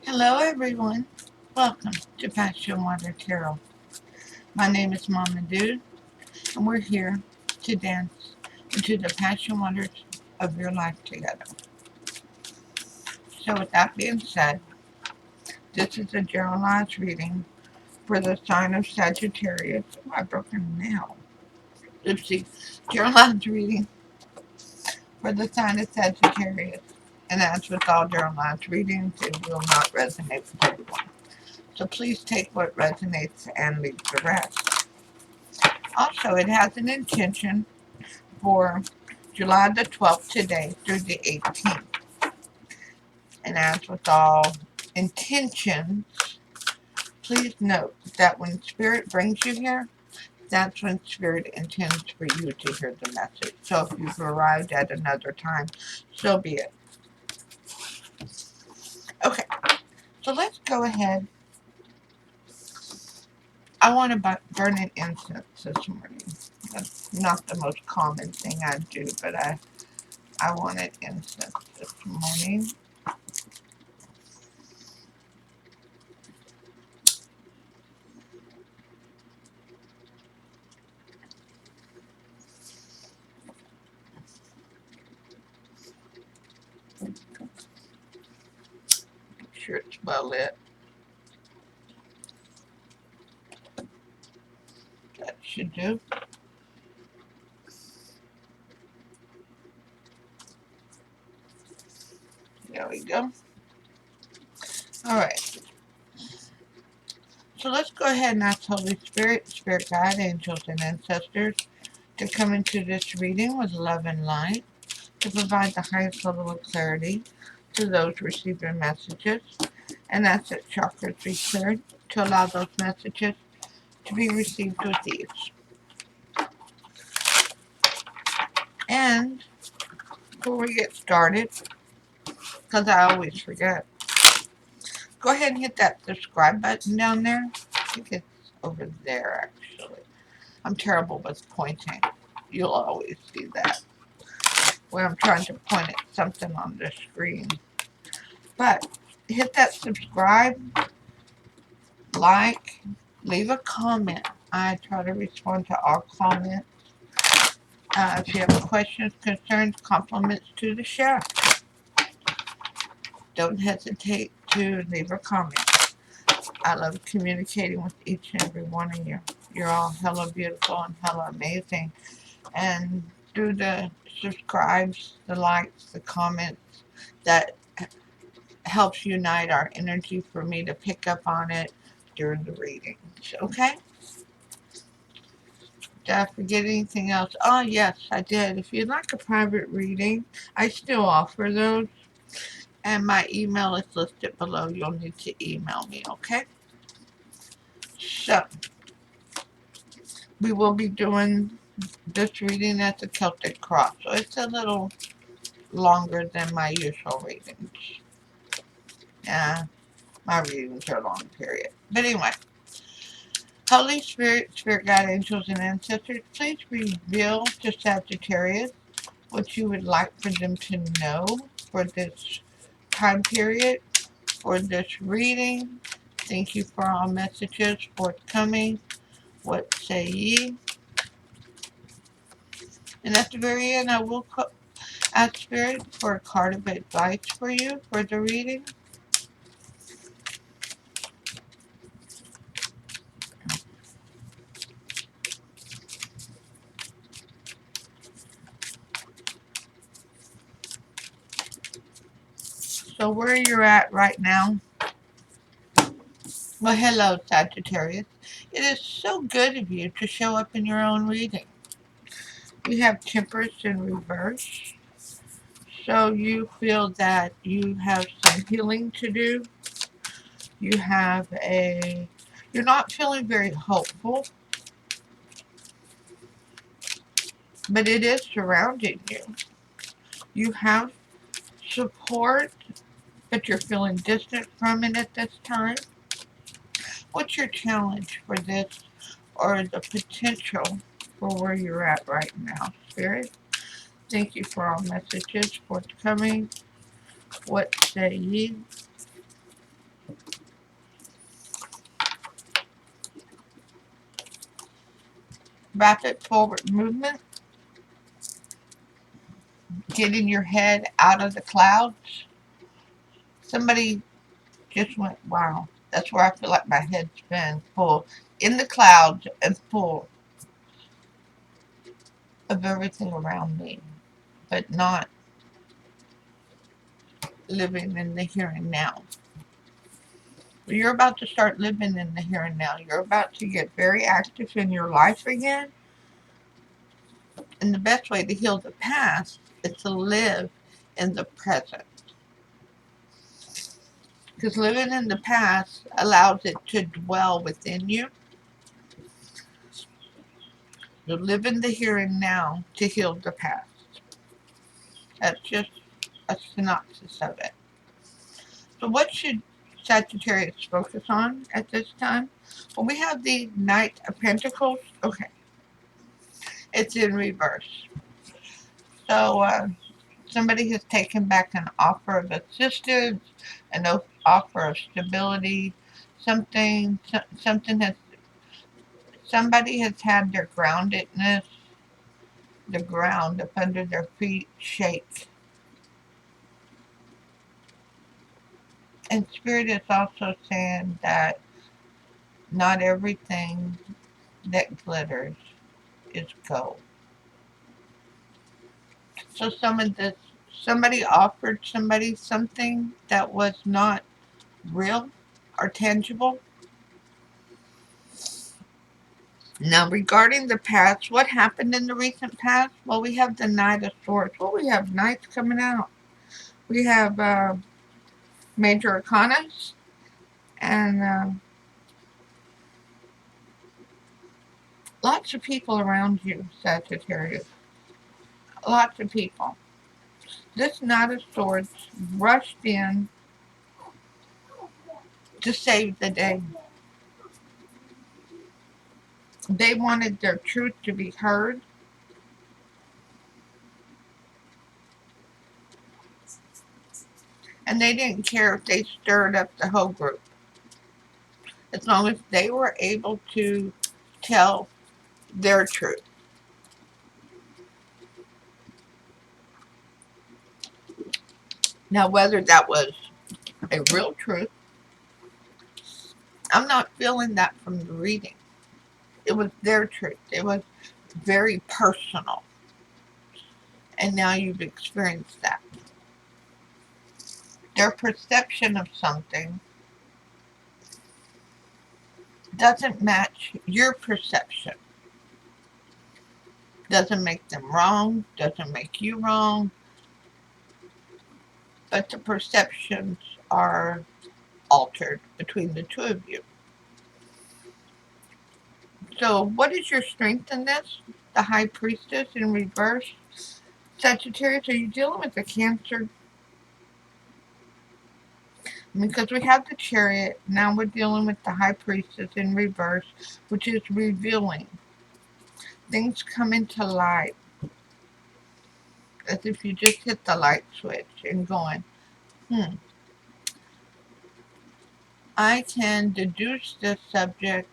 Hello everyone, welcome to PassionWaterTarot. My name is Mama Dude, and we're here to dance into the passion waters of your life together. So with that being said, this is a generalized reading for the sign of Sagittarius. I broke a nail. Oopsie. Generalized reading for the sign of Sagittarius. And as with all generalized readings, it will not resonate with everyone. So please take what resonates and leave the rest. Also, it has an intention for July the 12th today through the 18th. And as with all intentions, please note that when Spirit brings you here, that's when Spirit intends for you to hear the message. So if you've arrived at another time, so be it. Okay, so let's go ahead. I want to burn an incense this morning. That's not the most common thing I do, but I wanted incense this morning. Make sure it's well lit. That should do. There we go. Alright. So let's go ahead and ask Holy Spirit, Spirit Guide, Angels, and Ancestors to come into this reading with love and light, to provide the highest level of clarity to those receiving messages, and ask that chakras be cleared to allow those messages to be received with ease. And before we get started, because I always forget, go ahead and hit that subscribe button down there. I think it's over there, actually. I'm terrible with pointing. You'll always see that when I'm trying to point at something on the screen. But hit that subscribe, like, leave a comment. I try to respond to all comments. If you have questions, concerns, compliments to the show, don't hesitate to leave a comment. I love communicating with each and every one of you. You're all hella beautiful and hella amazing. And through the subscribes, the likes, the comments, that helps unite our energy for me to pick up on it during the readings. Okay? Did I forget anything else? Oh, yes, I did. If you'd like a private reading, I still offer those. And my email is listed below. You'll need to email me, okay? So, we will be doing this reading at the Celtic Cross. So it's a little longer than my usual readings. My readings are long, period. But anyway, Holy Spirit, Spirit Guide, Angels, and Ancestors, please reveal to Sagittarius what you would like for them to know for this time period, for this reading. Thank you for all messages forthcoming. What say ye? And at the very end, I will ask Spirit for a card of advice for you for the reading. So where you're at right now, well, hello, Sagittarius. It is so good of you to show up in your own reading. You have Temperance in reverse. So you feel that you have some healing to do. You're not feeling very hopeful, but it is surrounding you. You have support, but you're feeling distant from it at this time. What's your challenge for this, or the potential for where you're at right now, Spirit? Thank you for all messages forthcoming. What say ye? rapid forward movement, getting your head out of the clouds. Somebody just went, wow. That's where I feel like my head's been full. In the clouds and full of everything around me, but not living in the here and now. You're about to start living in the here and now. You're about to get very active in your life again. And the best way to heal the past is to live in the present. Because living in the past allows it to dwell within you. You live in the here and now to heal the past. That's just a synopsis of it. So what should Sagittarius focus on at this time? Well, we have the Knight of Pentacles. Okay. It's in reverse. So somebody has taken back an offer of assistance, an offer of stability. Something has, somebody has had their groundedness, the ground up under their feet shake. And Spirit is also saying that not everything that glitters is gold. So somebody offered somebody something that was not real or tangible. Now, regarding the past, what happened in the recent past? Well, we have the Knight of Swords. Well, we have Knights coming out. We have Major Arcanas and lots of people around you, Sagittarius. Lots of people. This Knight of Swords rushed in to save the day. They wanted their truth to be heard. And they didn't care if they stirred up the whole group. As long as they were able to tell their truth. Now, whether that was a real truth, I'm not feeling that from the reading. It was their truth. It was very personal. And now you've experienced that. Their perception of something doesn't match your perception. Doesn't make them wrong, doesn't make you wrong, but the perceptions are altered between the two of you. So what is your strength in this? The High Priestess in reverse. Sagittarius, are you dealing with a Cancer? Because we have the Chariot, now we're dealing with the High Priestess in reverse, which is revealing. Things come into light. As if you just hit the light switch and going, I can deduce this subject,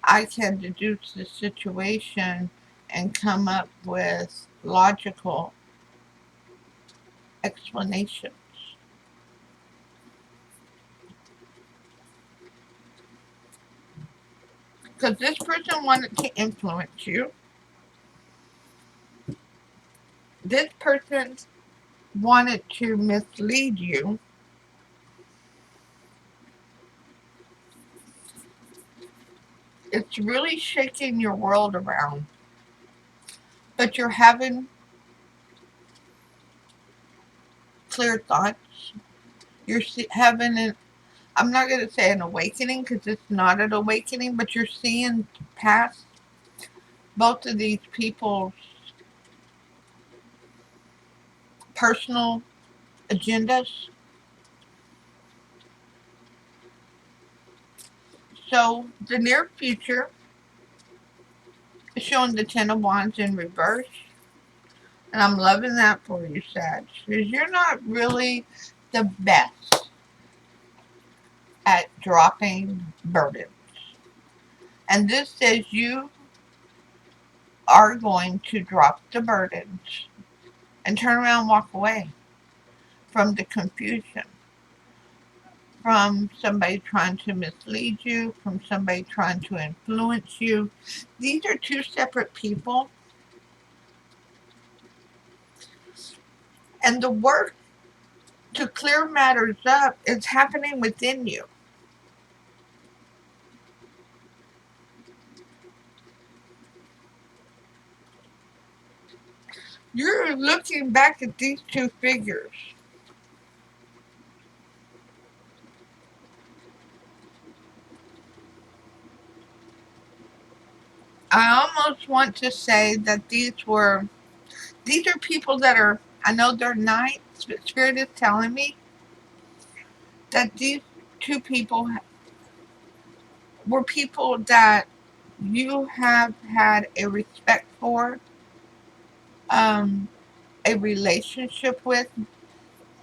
I can deduce this situation and come up with logical explanations. Because this person wanted to influence you. This person wanted to mislead you. It's really shaking your world around. But you're having clear thoughts. You're having an, I'm not going to say an awakening because it's not an awakening, but you're seeing past both of these people's personal agendas. So the near future is showing the Ten of Wands in reverse. And I'm loving that for you, Sag. Because you're not really the best at dropping burdens. And this says you are going to drop the burdens and turn around and walk away from the confusion, from somebody trying to mislead you, from somebody trying to influence you. These are two separate people, and the work to clear matters up is happening within you. You're looking back at these two figures. I almost want to say that these are people that are, I know they're knights, but Spirit is telling me that these two people were people that you have had a respect for, um, a relationship with,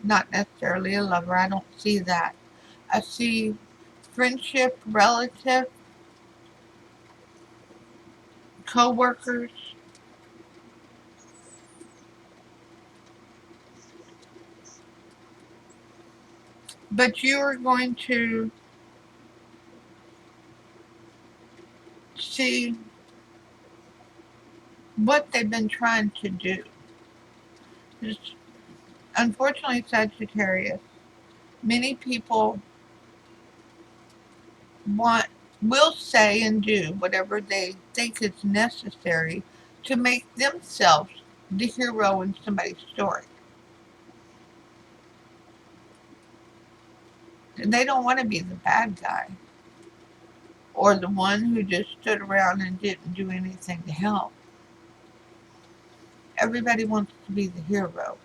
not necessarily a lover. I don't see that. I see friendship, relative, co-workers, but you are going to see what they've been trying to do. Just, unfortunately, Sagittarius, many people want will say and do whatever they think is necessary to make themselves the hero in somebody's story. And they don't want to be the bad guy or the one who just stood around and didn't do anything to help. Everybody wants to be the hero.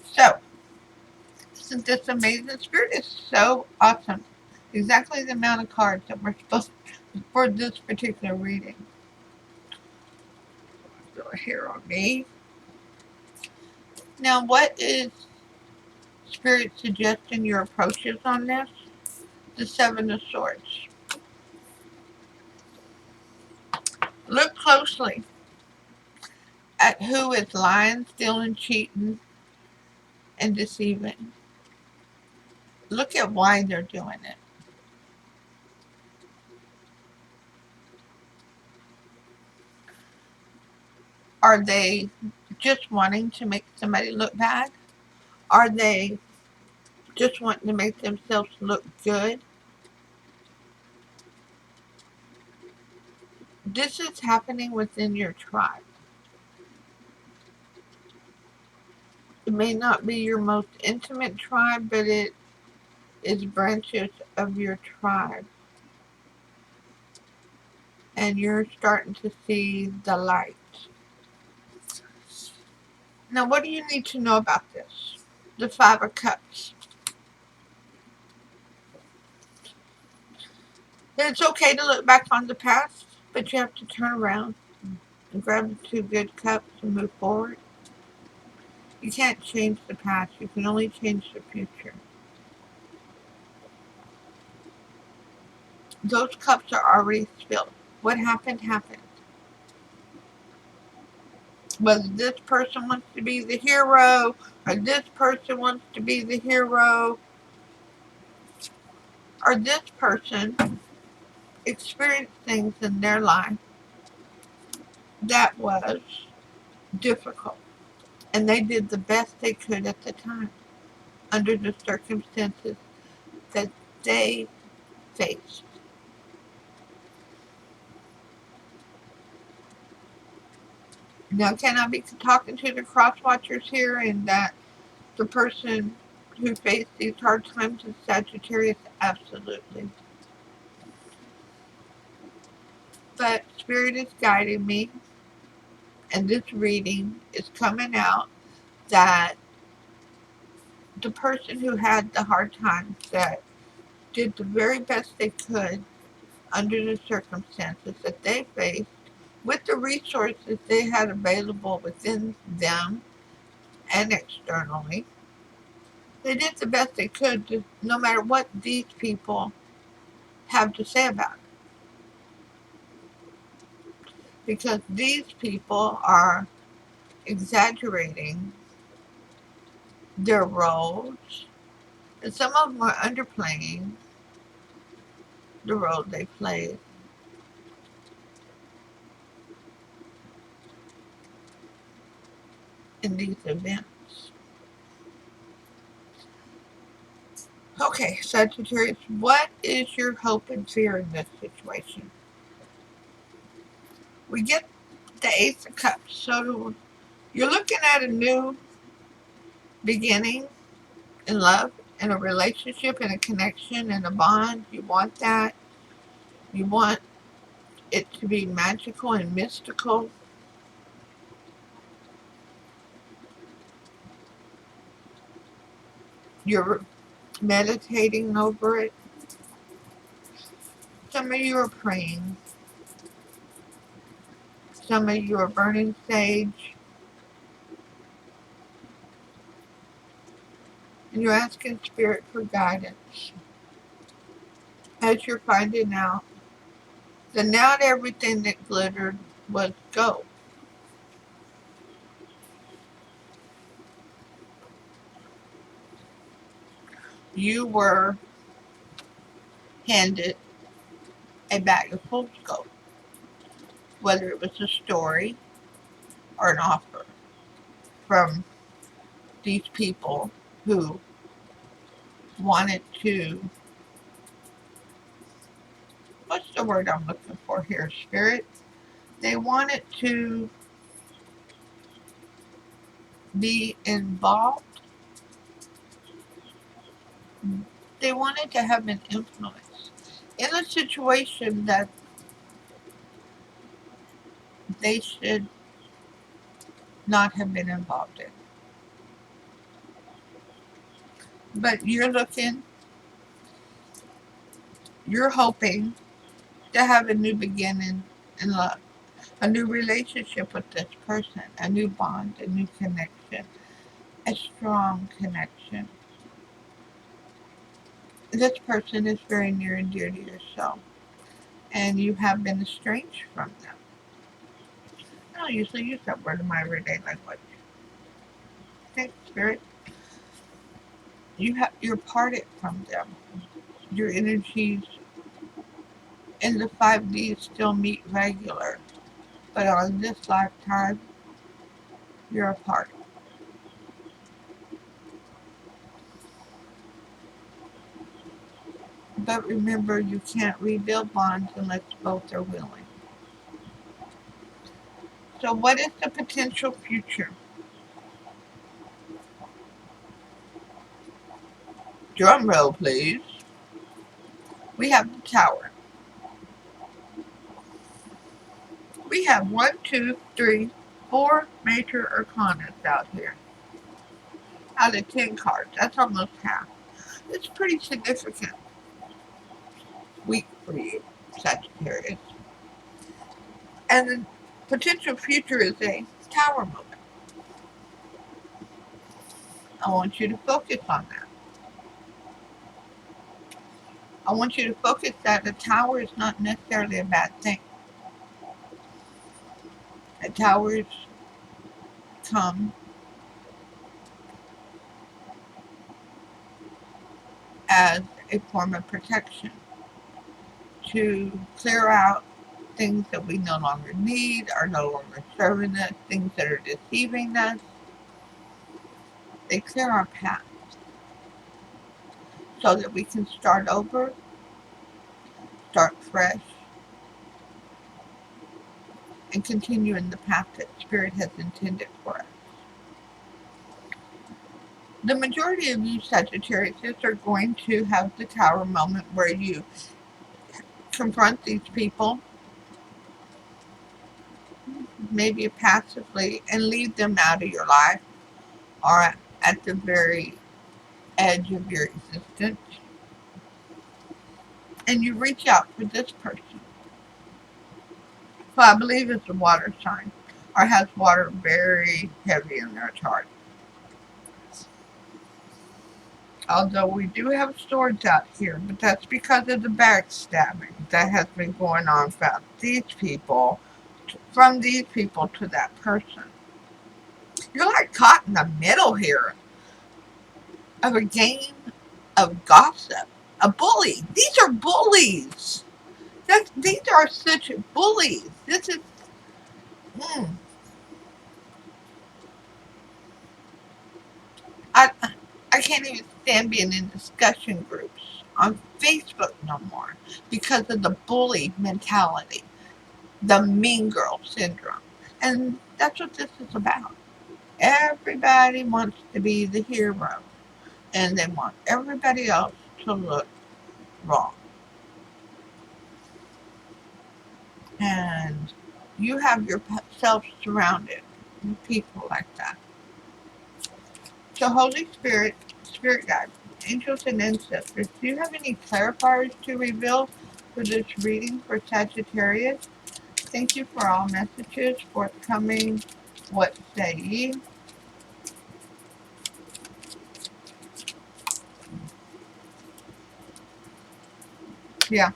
So, isn't this amazing? Spirit is so awesome. Exactly the amount of cards that we're supposed to, for this particular reading. So here on me. Now, what is Spirit suggesting your approaches on this? The Seven of Swords. Look closely at who is lying, stealing, cheating, and deceiving. Look at why they're doing it. Are they just wanting to make somebody look bad? Are they just wanting to make themselves look good? This is happening within your tribe. It may not be your most intimate tribe, but it is branches of your tribe. And you're starting to see the light. Now, what do you need to know about this? The Five of Cups. It's okay to look back on the past, but you have to turn around and grab the two good cups and move forward. You can't change the past. You can only change the future. Those cups are already spilled. What happened, happened. Whether this person wants to be the hero or this person wants to be the hero or this person experienced things in their life that was difficult. And they did the best they could at the time under the circumstances that they faced. Now, can I be talking to the cross watchers here and that the person who faced these hard times is Sagittarius? Absolutely. But Spirit is guiding me, and this reading is coming out that the person who had the hard times, that did the very best they could under the circumstances that they faced, with the resources they had available within them and externally, they did the best they could, no matter what these people have to say about it. because these people are exaggerating their roles, and some of them are underplaying the role they played in these events. Okay, Sagittarius, what is your hope and fear in this situation? We get the Ace of Cups, so you're looking at a new beginning in love, in a relationship, in a connection, in a bond. You want that. You want it to be magical and mystical. You're meditating over it. Some of you are praying. Some of you are burning sage. And you're asking Spirit for guidance. As you're finding out that not everything that glittered was gold. You were handed a bag of fool's gold, whether it was a story or an offer from these people who wanted to, what's the word I'm looking for here, Spirit? They wanted to be involved. They wanted to have an influence in a situation that they should not have been involved in. But you're hoping to have a new beginning in love, a new relationship with this person, a new bond, a new connection, a strong connection. This person is very near and dear to your soul, and you have been estranged from them. I don't usually use that word in my everyday language. Okay, Spirit, you're parted from them. Your energies in the 5D still meet regular, but on this lifetime, you're apart. But remember, you can't rebuild bonds unless both are willing. So what is the potential future? Drum roll, please. We have the Tower. We have 1, 2, 3, 4 major arcanas out here. Out of 10 cards. That's almost half. It's pretty significant week for you, Sagittarius. And the potential future is a Tower moment. I want you to focus on that. I want you to focus that the Tower is not necessarily a bad thing. The Towers come as a form of protection to clear out things that we no longer need, are no longer serving us, things that are deceiving us. They clear our path so that we can start over, start fresh, and continue in the path that Spirit has intended for us. The majority of you Sagittarius are going to have the Tower moment where you confront these people, maybe passively, and leave them out of your life or at the very edge of your existence. And you reach out for this person, who I believe is a water sign or has water very heavy in their chart. Although we do have swords out here, but that's because of the backstabbing that has been going on about these people from these people to that person. You're like caught in the middle here of a game of gossip. A bully. These are bullies. These are such bullies. This is. Mm, I, I can't even stand being in discussion groups on Facebook no more because of the bully mentality, the mean girl syndrome. And that's what this is about. Everybody wants to be the hero, and they want everybody else to look wrong. And you have yourself surrounded with people like that. So, Holy Spirit, Spirit Guide, angels, and ancestors, do you have any clarifiers to reveal for this reading for Sagittarius? Thank you for all messages forthcoming. What say ye? Yeah,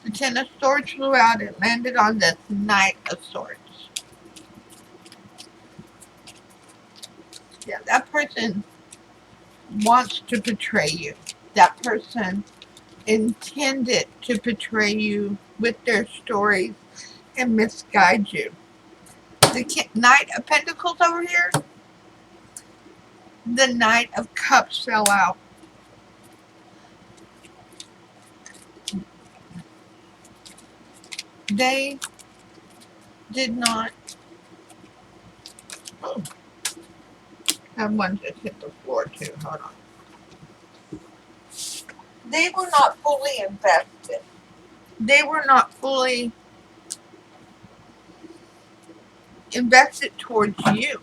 the Ten of Swords flew out. It landed on the Knight of Swords. Yeah, that person wants to betray you. That person intended to betray you with their stories and misguide you. The Knight of Pentacles over here, the Knight of Cups fell out. They did not. Oh, that one just hit the floor too. Hold on. They were not fully invested. They were not fully invested towards you.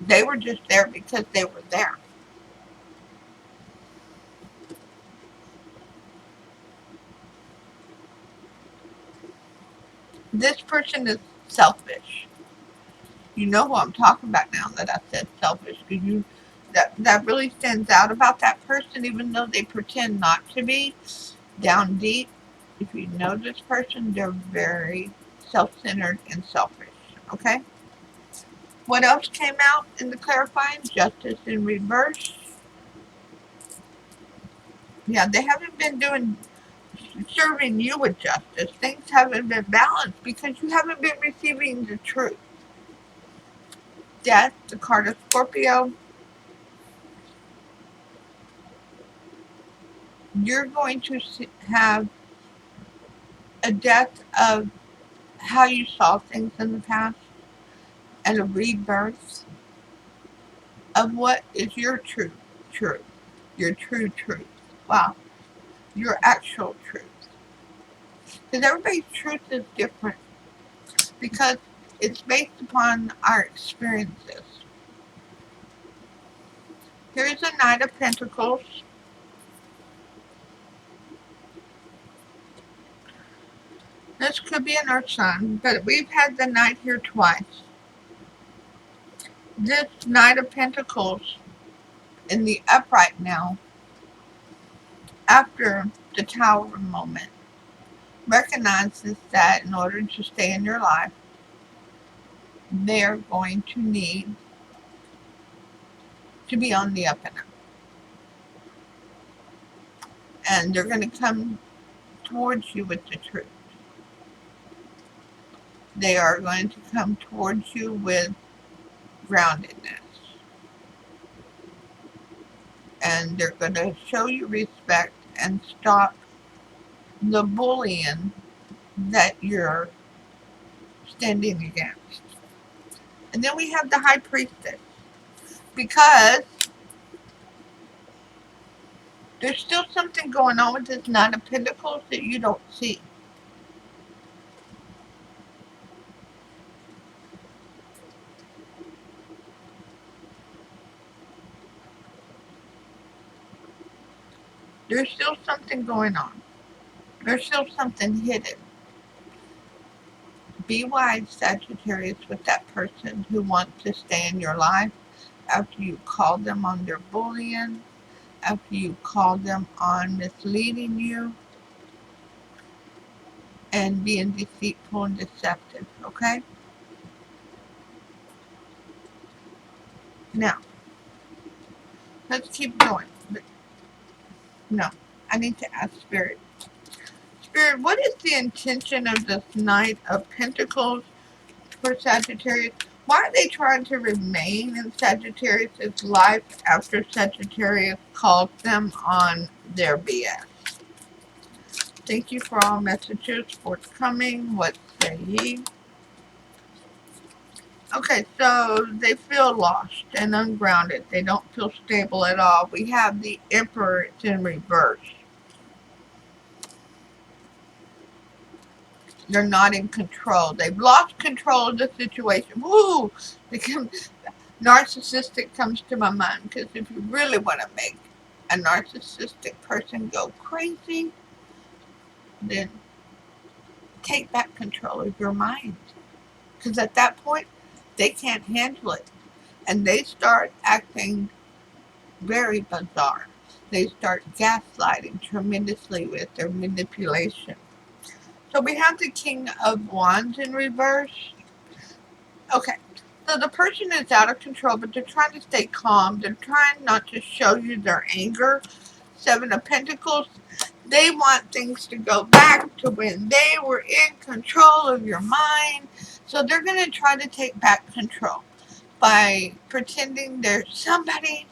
They were just there because they were there. This person is selfish. You know who I'm talking about now that I said selfish, because that really stands out about that person, even though they pretend not to be. Down deep, if you know this person, they're very self-centered and selfish. Okay? What else came out in the clarifying? Justice in reverse. Yeah, they haven't been serving you with justice. Things haven't been balanced because you haven't been receiving the truth. Death, the card of Scorpio. You're going to have a death of how you saw things in the past and a rebirth of what is your true truth, your true truth. Wow, your actual truth. Because everybody's truth is different because it's based upon our experiences. Here's a Knight of Pentacles. This could be an Earth sign, but we've had the Knight here twice. This Knight of Pentacles in the upright now, after the Tower moment, recognizes that in order to stay in your life, they're going to need to be on the up and up. And they're going to come towards you with the truth. They are going to come towards you with groundedness. And they're going to show you respect and stop the bullying that you're standing against. And then we have the High Priestess. Because there's still something going on with this Nine of Pentacles that you don't see. There's still something going on. There's still something hidden. Be wise, Sagittarius, with that person who wants to stay in your life after you call them on their bullying, after you call them on misleading you. and being deceitful and deceptive, okay? Now, let's keep going. But no, I need to ask Spirit. Spirit, what is the intention of this Knight of Pentacles for Sagittarius? Why are they trying to remain in Sagittarius' life after Sagittarius calls them on their BS? Thank you for all messages forthcoming. What say ye? Okay, so they feel lost and ungrounded. They don't feel stable at all. We have the Emperor, it's in reverse. They're not in control. They've lost control of the situation. Woo! Narcissistic comes to my mind, because if you really want to make a narcissistic person go crazy, then take back control of your mind. Because at that point, they can't handle it. And they start acting very bizarre. They start gaslighting tremendously with their manipulation. So we have the King of Wands in reverse. Okay, so the person is out of control, but they're trying to stay calm. They're trying not to show you their anger. Seven of Pentacles. They want things to go back to when they were in control of your mind. So they're going to try to take back control by pretending they're somebody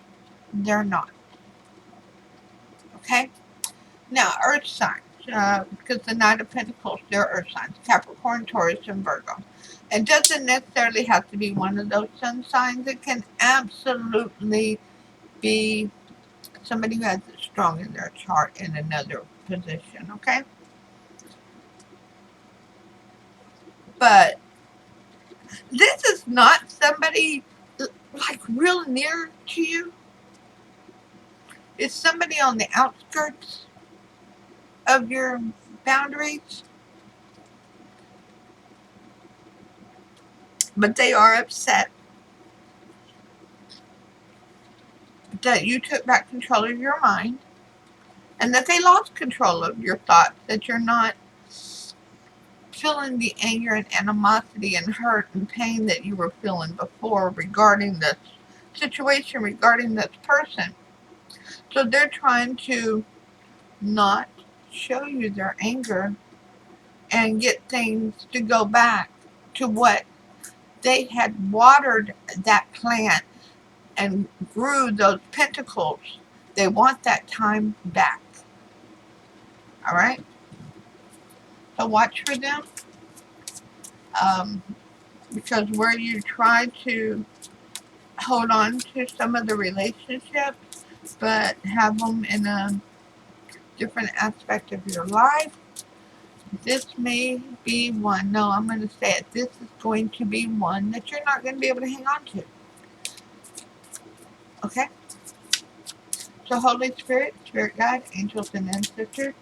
they're not. Okay? Now, Earth signs. Because the Knight of Pentacles, they're Earth signs. Capricorn, Taurus, and Virgo. It doesn't necessarily have to be one of those sun signs. It can absolutely be somebody who has it strong in their chart in another position, okay? But this is not somebody like real near to you. It's somebody on the outskirts of your boundaries. But they are upset that you took back control of your mind and that they lost control of your thoughts, that you're not feeling the anger and animosity and hurt and pain that you were feeling before regarding this situation, regarding this person. So they're trying to not show you their anger and get things to go back to what they had watered that plant and grew those pentacles. They want that time back. All right? So watch for them. Because where you try to hold on to some of the relationships, but have them in a different aspect of your life, this may be one. No, I'm going to say it. This is going to be one that you're not going to be able to hang on to. Okay? So Holy Spirit, Spirit Guide, Angels and Ancestors,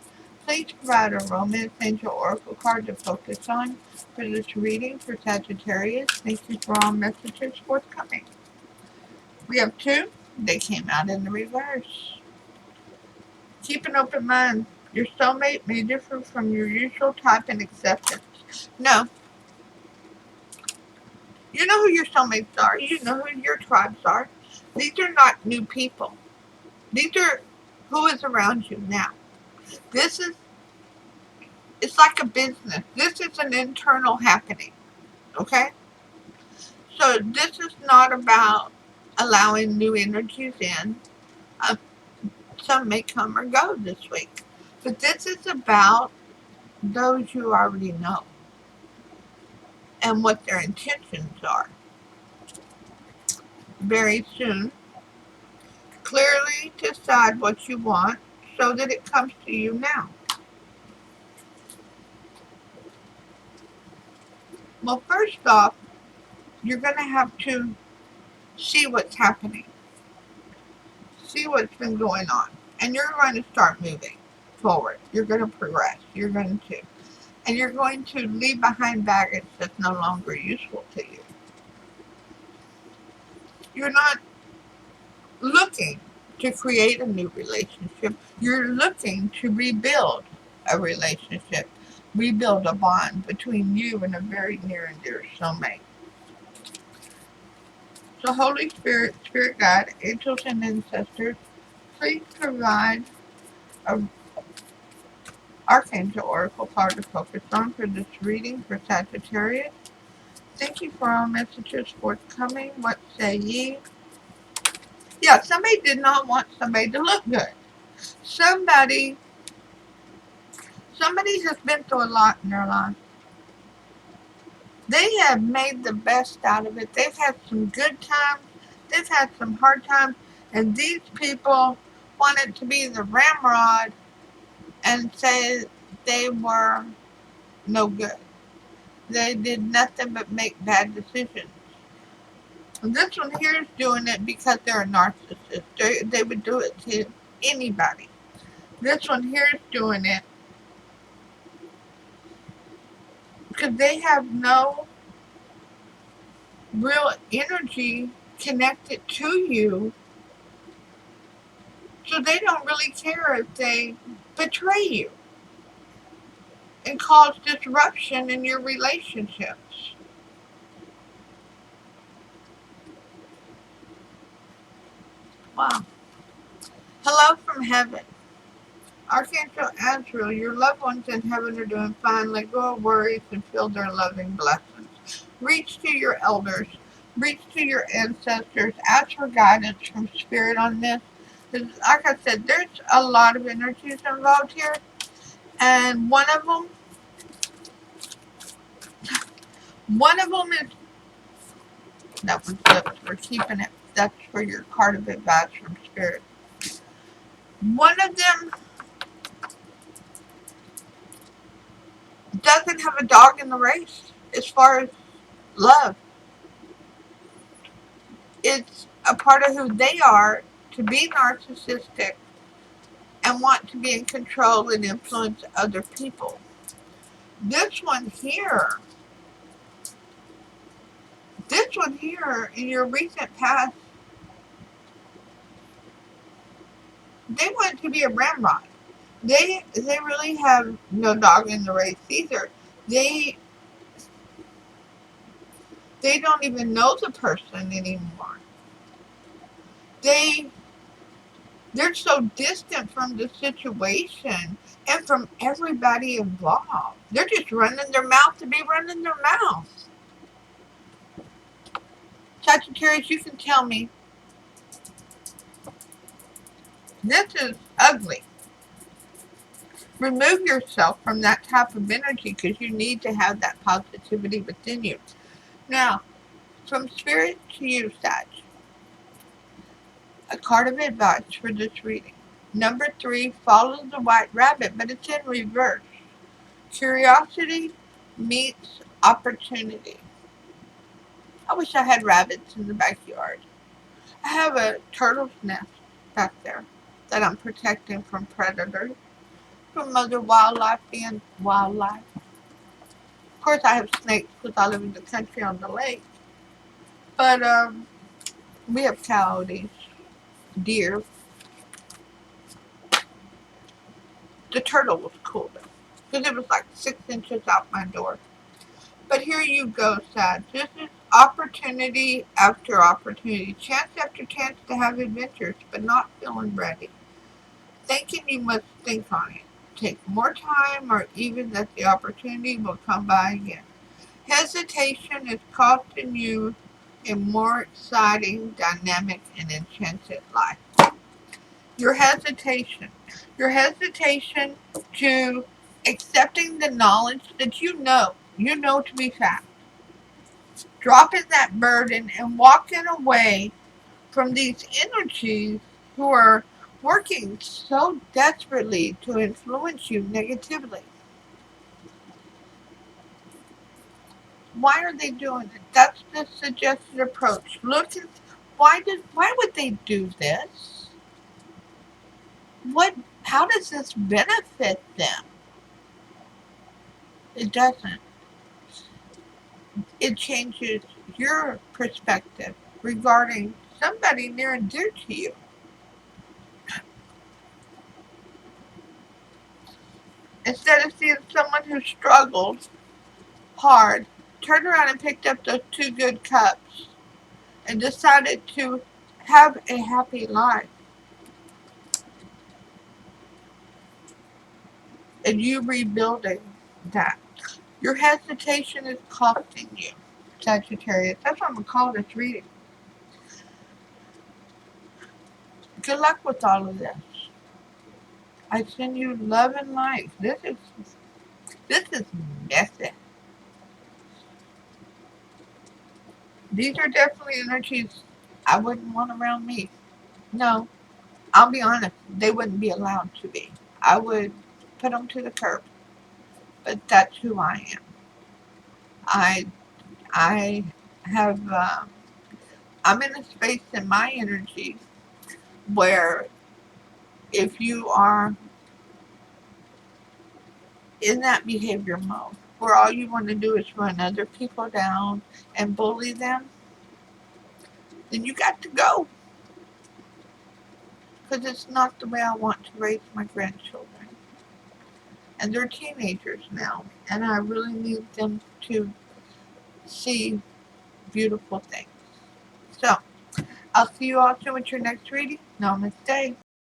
please provide a Romance Angel Oracle card to focus on for this reading for Sagittarius. Thank you for all messages forthcoming. We have two. They came out in the reverse. Keep an open mind. Your soulmate may differ from your usual type in acceptance. No. You know who your soulmates are. You know who your tribes are. These are not new people. These are who is around you now. It's like a business. This is an internal happening. Okay? So this is not about allowing new energies in. Some may come or go this week. But this is about those you already know and what their intentions are. Very soon, clearly decide what you want so that it comes to you now. Well, first off, you're going to have to see what's happening. See what's been going on. And you're going to start moving forward. You're going to progress. And you're going to leave behind baggage that's no longer useful to you. You're not looking to create a new relationship. You're looking to rebuild a relationship. rebuild a bond between you and a very near and dear soulmate. So Holy Spirit, Spirit Guide, angels and ancestors, please provide a Archangel Oracle card to focus on for this reading for Sagittarius. Thank you for all messages forthcoming. What say ye? Yeah, somebody did not want somebody to look good. Somebody has been through a lot in their life. They have made the best out of it. They've had some good times. They've had some hard times. And these people wanted to be the ramrod and say they were no good. They did nothing but make bad decisions. And this one here is doing it because they're a narcissist. They would do it to anybody. This one here is doing it because they have no real energy connected to you, so they don't really care if they betray you and cause disruption in your relationships. Wow. Hello from heaven. Archangel Azrael, your loved ones in heaven are doing fine. Let go of worries and feel their loving blessings. Reach to your elders. Reach to your ancestors. Ask for guidance from Spirit on this. Like I said, there's a lot of energies involved here. And one of them is, that was flipped. We're keeping it. That's for your card of advice from Spirit. One of them doesn't have a dog in the race as far as love. It's a part of who they are to be narcissistic and want to be in control and influence other people. This one here in your recent past, they want to be a ramrod. They really have no dog in the race either. They don't even know the person anymore. They're so distant from the situation and from everybody involved. They're just running their mouth to be running their mouth. Sagittarius, you can tell me, this is ugly. Remove yourself from that type of energy because you need to have that positivity within you. Now, from Spirit to you, Sag, a card of advice for this reading. Number 3, follow the white rabbit, but it's in reverse. Curiosity meets opportunity. I wish I had rabbits in the backyard. I have a turtle's nest back there that I'm protecting from predators, from other wildlife being wildlife. Of course, I have snakes because I live in the country on the lake. But we have coyotes, deer. The turtle was cool though, because it was like 6 inches out my door. But here you go, Sag. This is opportunity after opportunity, chance after chance to have adventures, but not feeling ready. Thinking you must think on it. Take more time, or even that the opportunity will come by again. Hesitation is costing you a more exciting, dynamic, and enchanted life. Your hesitation to accepting the knowledge that you know to be fact. Dropping that burden and walking away from these energies who are working so desperately to influence you negatively. Why are they doing it? That's the suggested approach. Look at why would they do this? How does this benefit them? It doesn't. It changes your perspective regarding somebody near and dear to you. Instead of seeing someone who struggled hard, turned around and picked up those two good cups and decided to have a happy life. And you rebuilding that. Your hesitation is costing you, Sagittarius. That's what I'm going to call this reading. Good luck with all of this. I send you love and light. This is messy. These are definitely energies I wouldn't want around me. No, I'll be honest. They wouldn't be allowed to be. I would put them to the curb. But that's who I am. I I have. I'm in a space in my energy where if you are in that behavior mode, where all you want to do is run other people down and bully them, then you got to go. Because it's not the way I want to raise my grandchildren. And they're teenagers now, and I really need them to see beautiful things. So, I'll see you all soon with your next reading. Namaste.